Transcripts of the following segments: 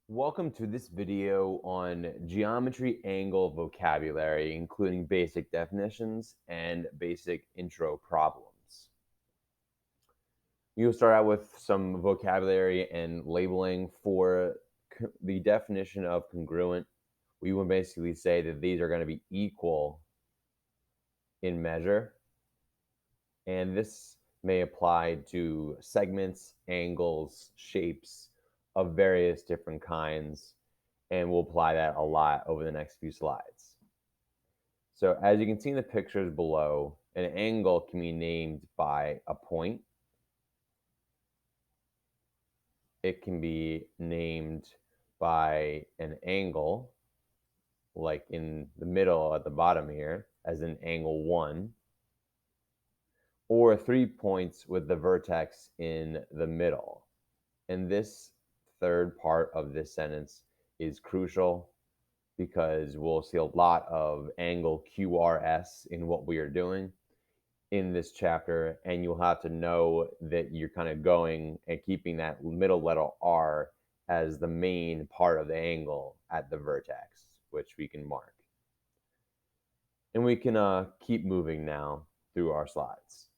Welcome to this video on geometry angle vocabulary, including basic definitions and basic intro problems. You'll start out with some vocabulary and labeling for the definition of congruent. We will basically say that these are going to be equal in measure, and this may apply to segments, angles, shapes of various different kinds, and we'll apply that a lot over the next few slides. So as you can see in the pictures below, an angle can be named by a point. It can be named by an angle, like in the middle at the bottom here, as an angle 1, or 3 points with the vertex in the middle. And this third part of this sentence is crucial because we'll see a lot of angle QRS in what we are doing in this chapter, and you'll have to know that you're kind of going and keeping that middle letter R as the main part of the angle at the vertex, which we can mark. And we can keep moving now through our slides.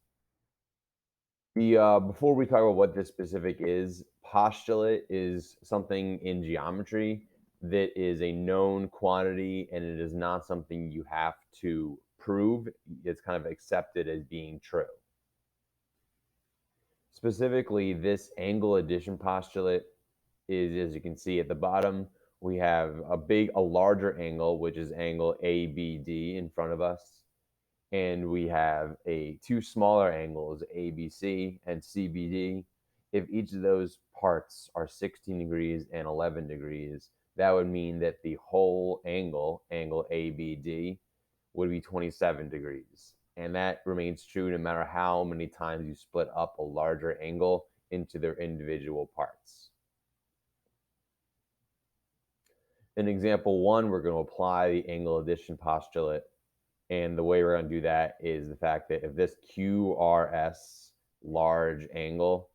Before we talk about what this specific is, postulate is something in geometry that is a known quantity, and it is not something you have to prove. It's kind of accepted as being true. Specifically, this angle addition postulate is, as you can see at the bottom, we have a larger angle, which is angle ABD in front of us. And we have two smaller angles, ABC and CBD. If each of those parts are 16 degrees and 11 degrees, that would mean that the whole angle ABD, would be 27 degrees. And that remains true no matter how many times you split up a larger angle into their individual parts. In example 1, we're going to apply the angle addition postulate. And the way we're going to do that is the fact that if this QRS large angle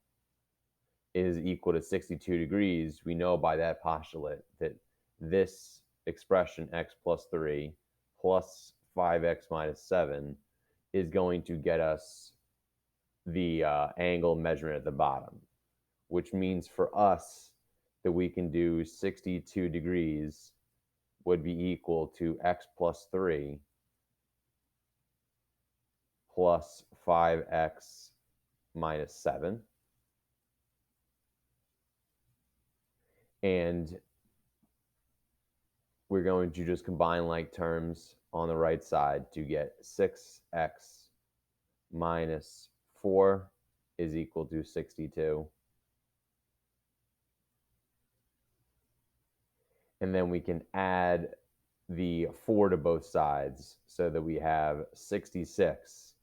is equal to 62 degrees, we know by that postulate that this expression x plus 3 plus 5x minus 7 is going to get us the angle measurement at the bottom, which means for us that we can do 62 degrees would be equal to x plus 3 plus 5x minus 7. And we're going to just combine like terms on the right side to get 6x minus 4 is equal to 62. And then we can add the 4 to both sides so that we have 66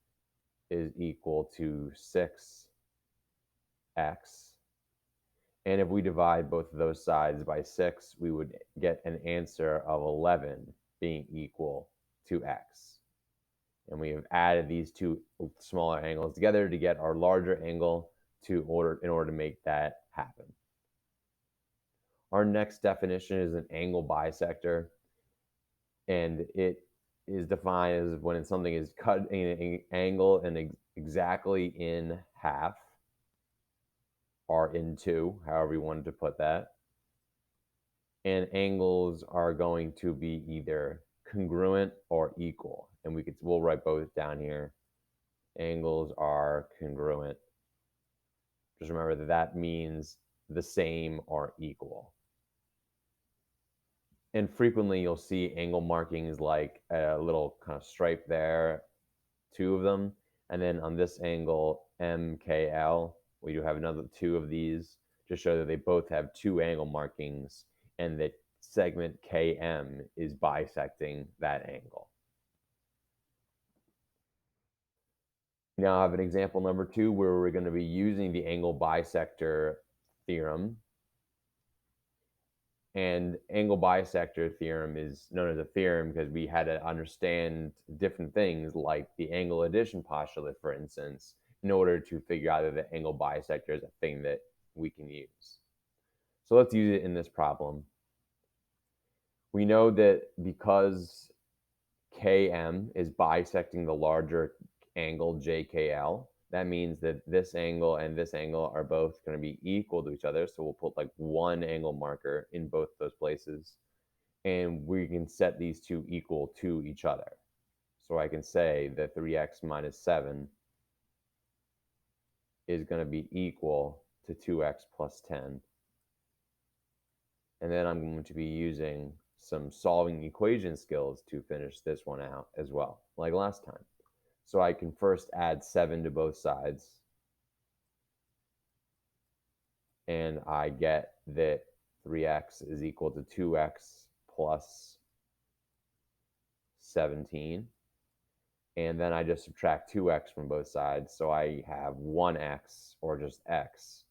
is equal to 6x. And if we divide both of those sides by 6, we would get an answer of 11 being equal to x. And we have added these two smaller angles together to get our larger angle in order to make that happen. Our next definition is an angle bisector, and it is defined as when something is cut in an angle and exactly in half, or in two, however you wanted to put that. And angles are going to be either congruent or equal. And we'll write both down here. Angles are congruent. Just remember that that means the same or equal. And frequently you'll see angle markings like a little kind of stripe there, 2 of them. And then on this angle, MKL, we do have another 2 of these to show that they both have 2 angle markings and that segment KM is bisecting that angle. Now I have an example number 2 where we're going to be using the angle bisector theorem. And angle bisector theorem is known as a theorem because we had to understand different things like the angle addition postulate, for instance, in order to figure out that the angle bisector is a thing that we can use. So let's use it in this problem. We know that because KM is bisecting the larger angle JKL, that means that this angle and this angle are both going to be equal to each other. So we'll put like one angle marker in both those places, and we can set these two equal to each other. So I can say that 3x minus 7 is going to be equal to 2x plus 10. And then I'm going to be using some solving equation skills to finish this one out as well, like last time. So I can first add 7 to both sides. And I get that 3x is equal to 2x plus 17. And then I just subtract 2x from both sides. So I have 1x, or just x,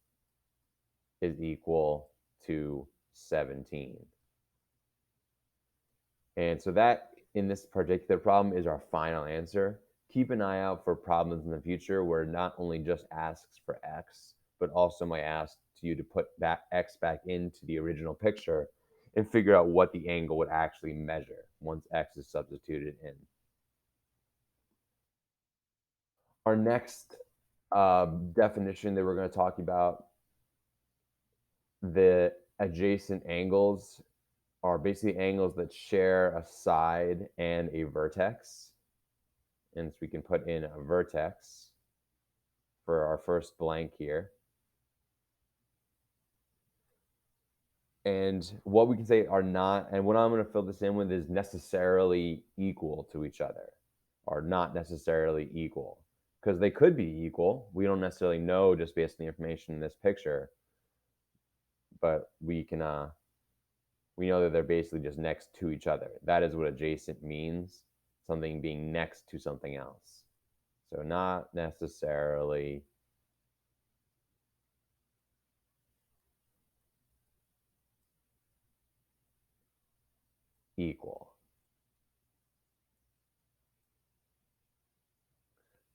is equal to 17. And so that, in this particular problem, is our final answer. Keep an eye out for problems in the future where it not only just asks for x, but also might ask you to put that x back into the original picture and figure out what the angle would actually measure once x is substituted in. Our next definition that we're going to talk about, the adjacent angles, are basically angles that share a side and a vertex. And so we can put in a vertex for our first blank here. And what we can say are not, and what I'm going to fill this in with, is necessarily equal to each other, or not necessarily equal, because they could be equal. We don't necessarily know just based on the information in this picture, but we can we know that they're basically just next to each other. That is what adjacent means, something being next to something else. So not necessarily equal.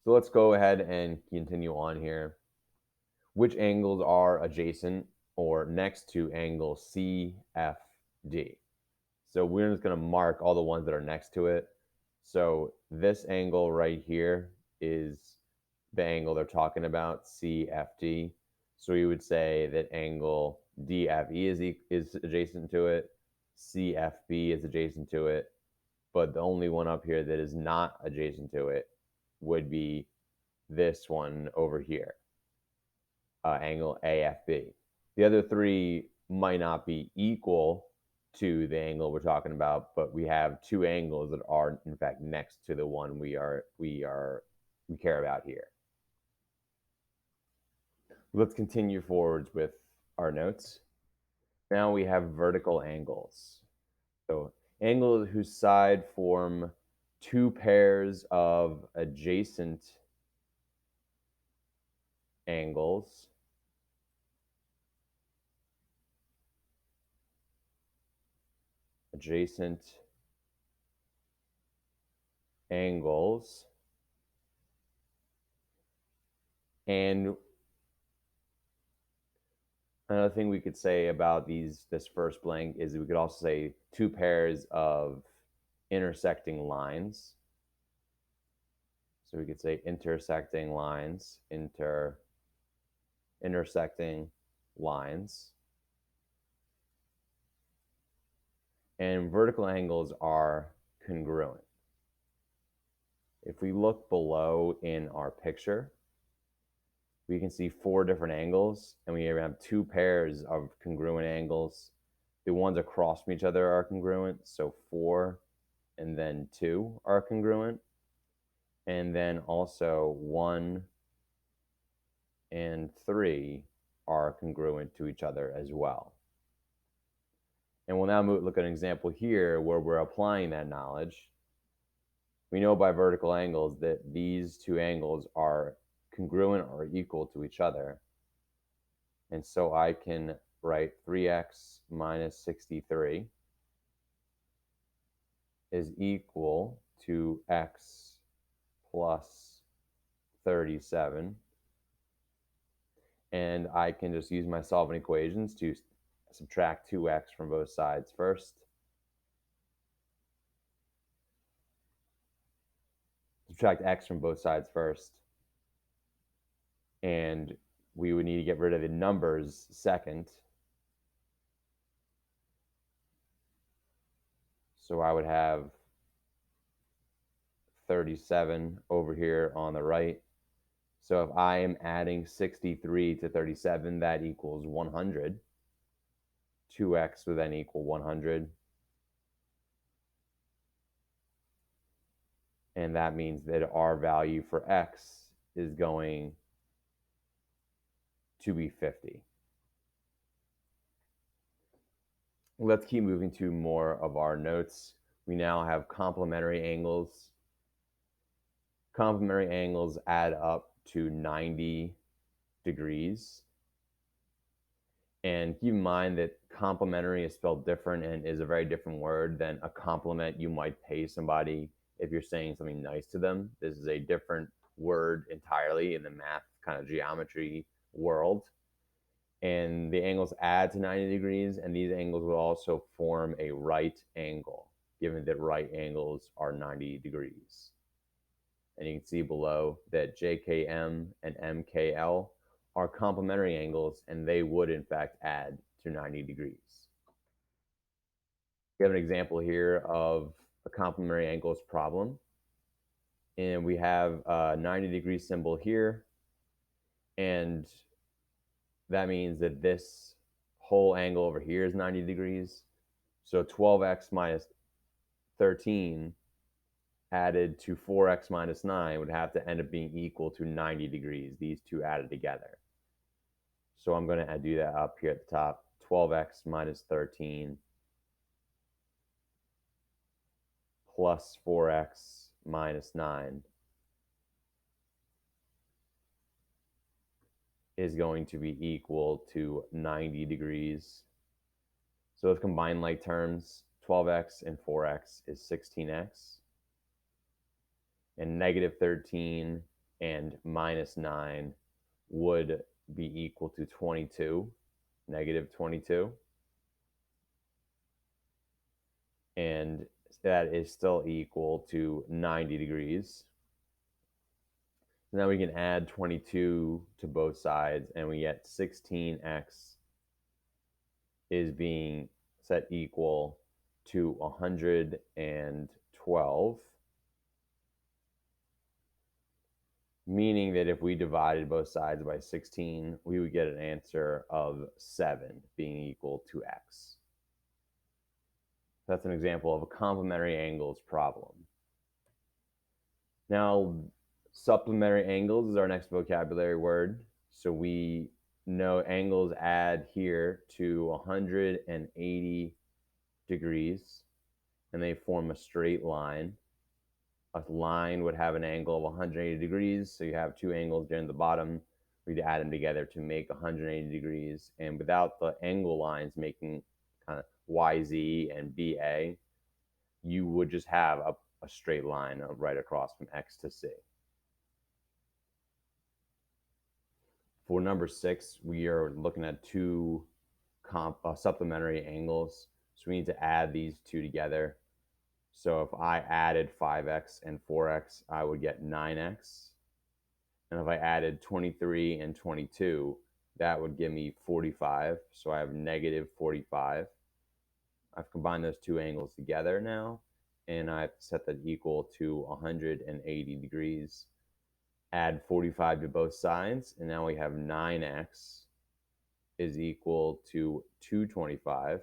So let's go ahead and continue on here. Which angles are adjacent or next to angle CFD? So we're just going to mark all the ones that are next to it. So this angle right here is the angle they're talking about, CFD. So we would say that angle DFE is adjacent to it, CFB is adjacent to it, but the only one up here that is not adjacent to it would be this one over here, angle AFB. The other three might not be equal to the angle we're talking about, but we have two angles that are in fact next to the one we care about here. Let's continue forwards with our notes. Now we have vertical angles. So angles whose side form two pairs of adjacent angles and another thing we could say about this first blank is we could also say two pairs of intersecting lines. So we could say intersecting lines, intersecting lines. And vertical angles are congruent. If we look below in our picture, we can see four different angles, and we have two pairs of congruent angles. The ones across from each other are congruent, so 4 and then 2 are congruent. And then also 1 and 3 are congruent to each other as well. And we'll now look at an example here where we're applying that knowledge. We know by vertical angles that these two angles are congruent or equal to each other. And so I can write 3x minus 63 is equal to x plus 37. And I can just use my solving equations to subtract 2x from both sides first. Subtract x from both sides first. And we would need to get rid of the numbers second. So I would have 37 over here on the right. So if I am adding 63 to 37, that equals 100. 2x would then equal 100. And that means that our value for x is going to be 50. Let's keep moving to more of our notes. We now have complementary angles. Complementary angles add up to 90 degrees. And keep in mind that complementary is spelled different and is a very different word than a compliment you might pay somebody if you're saying something nice to them. This is a different word entirely in the math kind of geometry world. And the angles add to 90 degrees, and these angles will also form a right angle, given that right angles are 90 degrees. And you can see below that JKM and MKL are complementary angles, and they would in fact add to 90 degrees. We have an example here of a complementary angles problem. And we have a 90-degree symbol here. And that means that this whole angle over here is 90 degrees. So 12x minus 13 added to 4x minus 9 would have to end up being equal to 90 degrees, these two added together. So I'm going to do that up here at the top. 12x minus 13 plus 4x minus 9 is going to be equal to 90 degrees. So with combined like terms, 12x and 4x is 16x. And negative 13 and minus 9 would be equal to 22, negative 22. And that is still equal to 90 degrees. Now we can add 22 to both sides, and we get 16x is being set equal to 112, meaning that if we divided both sides by 16, we would get an answer of 7 being equal to x. That's an example of a complementary angles problem. Now, supplementary angles is our next vocabulary word. So we know angles add here to 180 degrees, and they form a straight line. A line would have an angle of 180 degrees, so you have two angles down the bottom. We'd add them together to make 180 degrees. And without the angle lines making kind of YZ and BA, you would just have a straight line right across from X to C. For number 6, we are looking at two supplementary angles. So we need to add these two together. So if I added 5x and 4x, I would get 9x. And if I added 23 and 22, that would give me 45. So I have negative 45. I've combined those two angles together now, and I've set that equal to 180 degrees. Add 45 to both sides, and now we have 9x is equal to 225.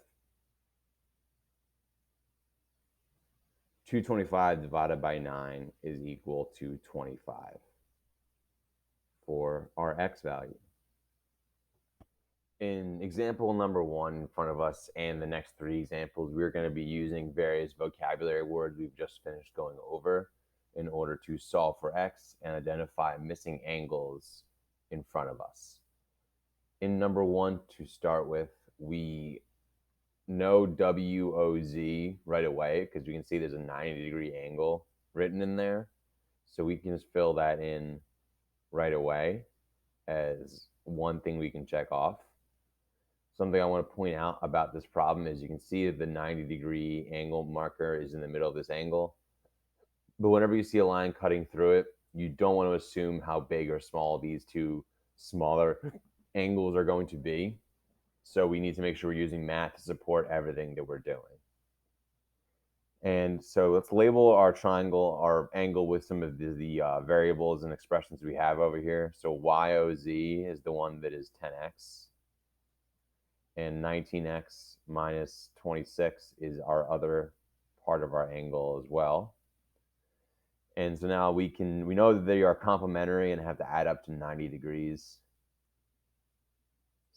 225 divided by 9 is equal to 25 for our x value. In example number 1 in front of us and the next 3 examples, we're going to be using various vocabulary words we've just finished going over in order to solve for x and identify missing angles in front of us. In number 1, to start with, we know WOZ right away because we can see there's a 90-degree angle written in there. So we can just fill that in right away as one thing we can check off. Something I want to point out about this problem is you can see that the 90-degree angle marker is in the middle of this angle. But whenever you see a line cutting through it, you don't want to assume how big or small these two smaller angles are going to be. So we need to make sure we're using math to support everything that we're doing. And so let's label our triangle, our angle, with some of the variables and expressions we have over here. So YOZ is the one that is 10x. And 19x minus 26 is our other part of our angle as well. And so now we know that they are complementary and have to add up to 90 degrees.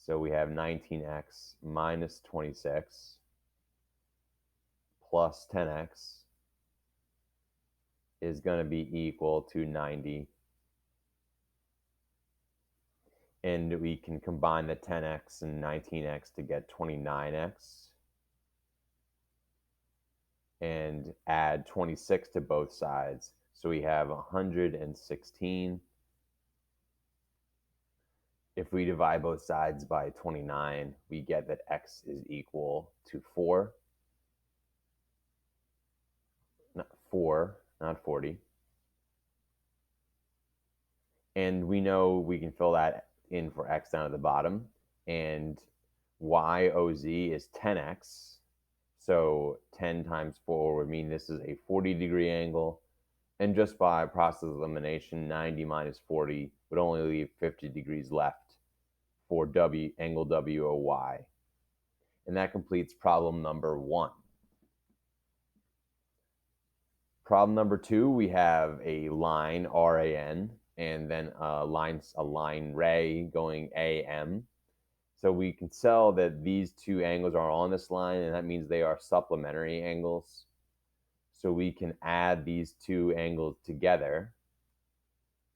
So we have 19x minus 26 plus 10x is going to be equal to 90. And we can combine the 10x and 19x to get 29x. And add 26 to both sides. So we have 116. If we divide both sides by 29, we get that x is equal to 4. Not 4, not 40. And we know we can fill that in for x down at the bottom. And YOZ is 10x. So 10 times 4 would mean this is a 40-degree angle. And just by process of elimination, 90 minus 40 would only leave 50 degrees left for angle WOY. And that completes problem number 1. Problem number 2, we have a line RAN and then a line ray going AM. So we can tell that these two angles are on this line, and that means they are supplementary angles. So we can add these two angles together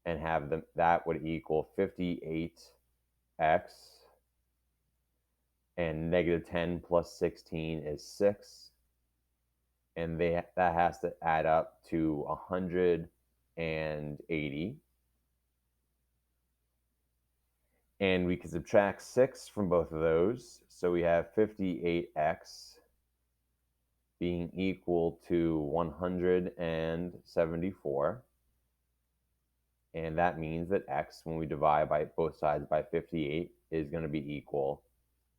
and have them, that would equal 58x, and negative 10 plus 16 is 6. And that has to add up to 180. And we can subtract 6 from both of those. So we have 58x being equal to 174. And that means that x, when we divide by both sides by 58, is going to be equal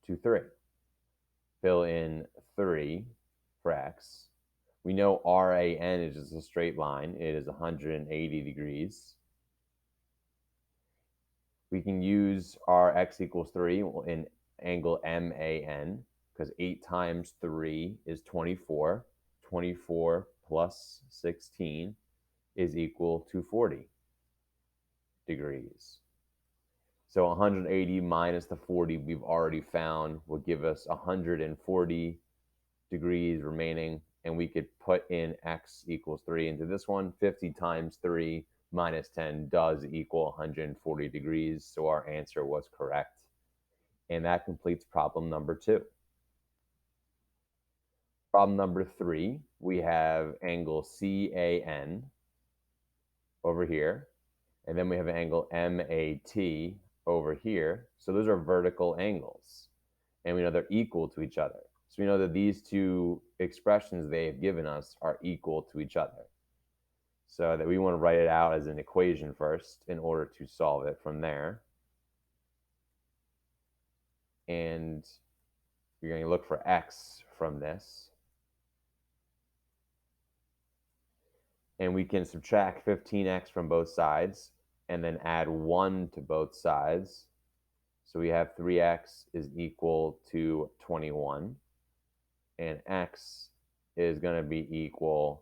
to 3. Fill in 3 for x. We know RAN is just a straight line. It is 180 degrees. We can use our x equals 3 in angle MAN, because 8 times 3 is 24. 24 plus 16 is equal to 40 degrees. So 180 minus the 40 we've already found will give us 140 degrees remaining, and we could put in x equals 3 into this one. 50 times 3 minus 10 does equal 140 degrees, so our answer was correct. And that completes problem number 2. Problem number 3, we have angle CAN over here, and then we have an angle MAT over here. So those are vertical angles, and we know they're equal to each other. So we know that these two expressions they have given us are equal to each other. So that we want to write it out as an equation first in order to solve it from there. And you're going to look for x from this. And we can subtract 15x from both sides and then add 1 to both sides. So we have 3x is equal to 21. And x is going to be equal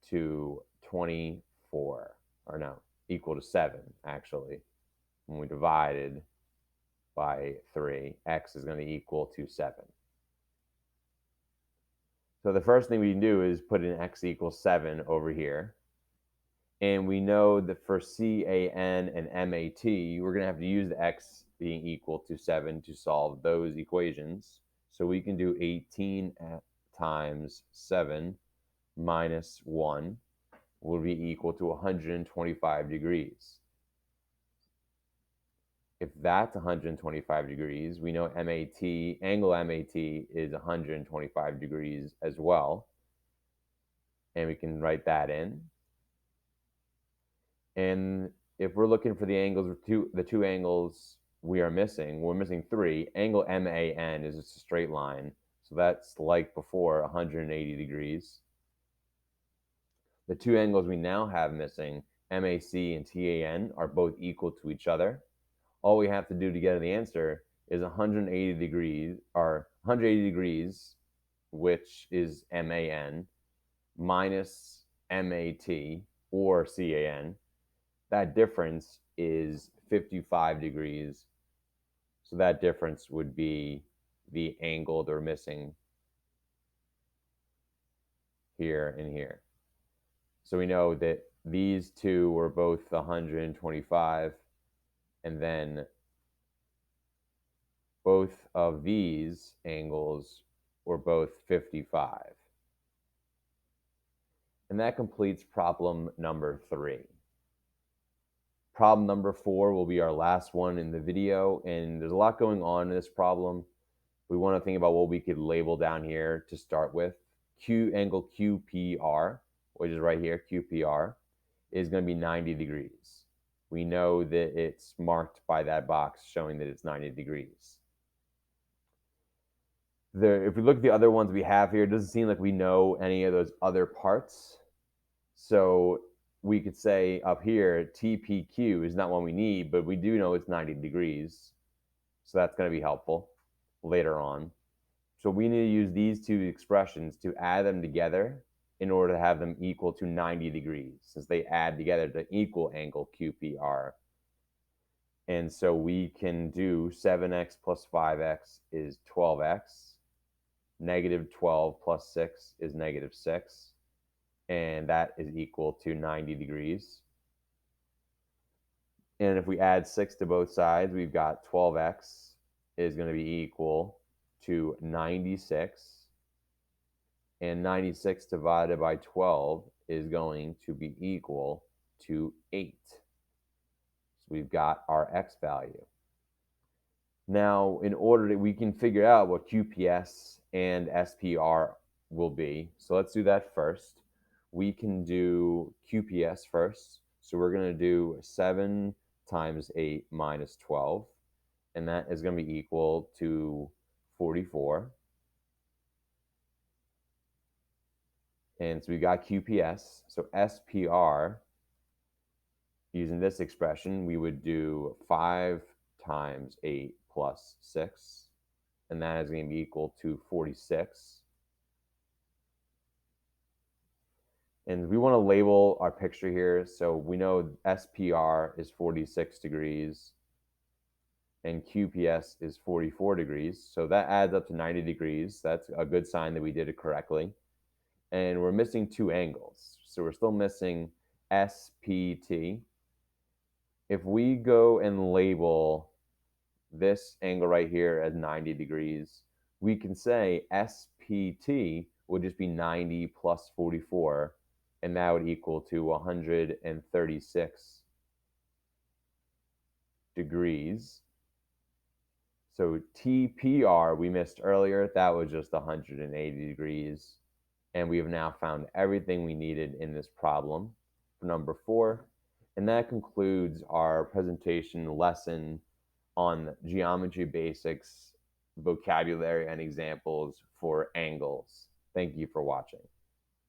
to 24. Or no, equal to 7, actually. When we divided by 3, x is going to equal to 7. So the first thing we can do is put in x equals 7 over here. And we know that for CAN and MAT, we're going to have to use the x being equal to 7 to solve those equations. So we can do 18 times 7 minus 1 will be equal to 125 degrees. if that's 125 degrees, we know angle MAT is 125 degrees as well. And we can write that in. And if we're looking for the angles, the two angles we are missing, we're missing 3. Angle MAN is just a straight line. So that's like before, 180 degrees. The two angles we now have missing, MAC and TAN, are both equal to each other. All we have to do to get the answer is 180 degrees, or 180 degrees, which is MAN, minus MAT or CAN. That difference is 55 degrees. So that difference would be the angle they're missing here and here. So we know that these two were both 125, and then both of these angles were both 55. And that completes problem number 3. Problem number 4 will be our last one in the video, and there's a lot going on in this problem. We want to think about what we could label down here to start with. Angle QPR, which is right here, QPR, is going to be 90 degrees. We know that it's marked by that box showing that it's 90 degrees. If we look at the other ones we have here, it doesn't seem like we know any of those other parts. So we could say up here, TPQ is not one we need, but we do know it's 90 degrees. So that's going to be helpful later on. So we need to use these two expressions to add them together in order to have them equal to 90 degrees, since they add together to equal angle QPR. And so we can do 7x plus 5x is 12x. Negative 12 plus 6 is negative 6. And that is equal to 90 degrees. And if we add 6 to both sides, we've got 12x is going to be equal to 96. And 96 divided by 12 is going to be equal to 8. So we've got our x value. Now, in order that we can figure out what QPS and SPR will be, so let's do that first. We can do QPS first. So we're going to do 7 times 8 minus 12, and that is going to be equal to 44. And so we got QPS. So SPR, using this expression, we would do 5 times 8 plus 6, and that is going to be equal to 46. And we want to label our picture here. So we know SPR is 46 degrees and QPS is 44 degrees. So that adds up to 90 degrees. That's a good sign that we did it correctly. And we're missing 2 angles. So we're still missing SPT. If we go and label this angle right here as 90 degrees, we can say SPT would just be 90 plus 44, and that would equal to 136 degrees. So TPR we missed earlier, that was just 180 degrees. And we have now found everything we needed in this problem for number 4. And that concludes our presentation lesson on geometry basics, vocabulary, and examples for angles. Thank you for watching.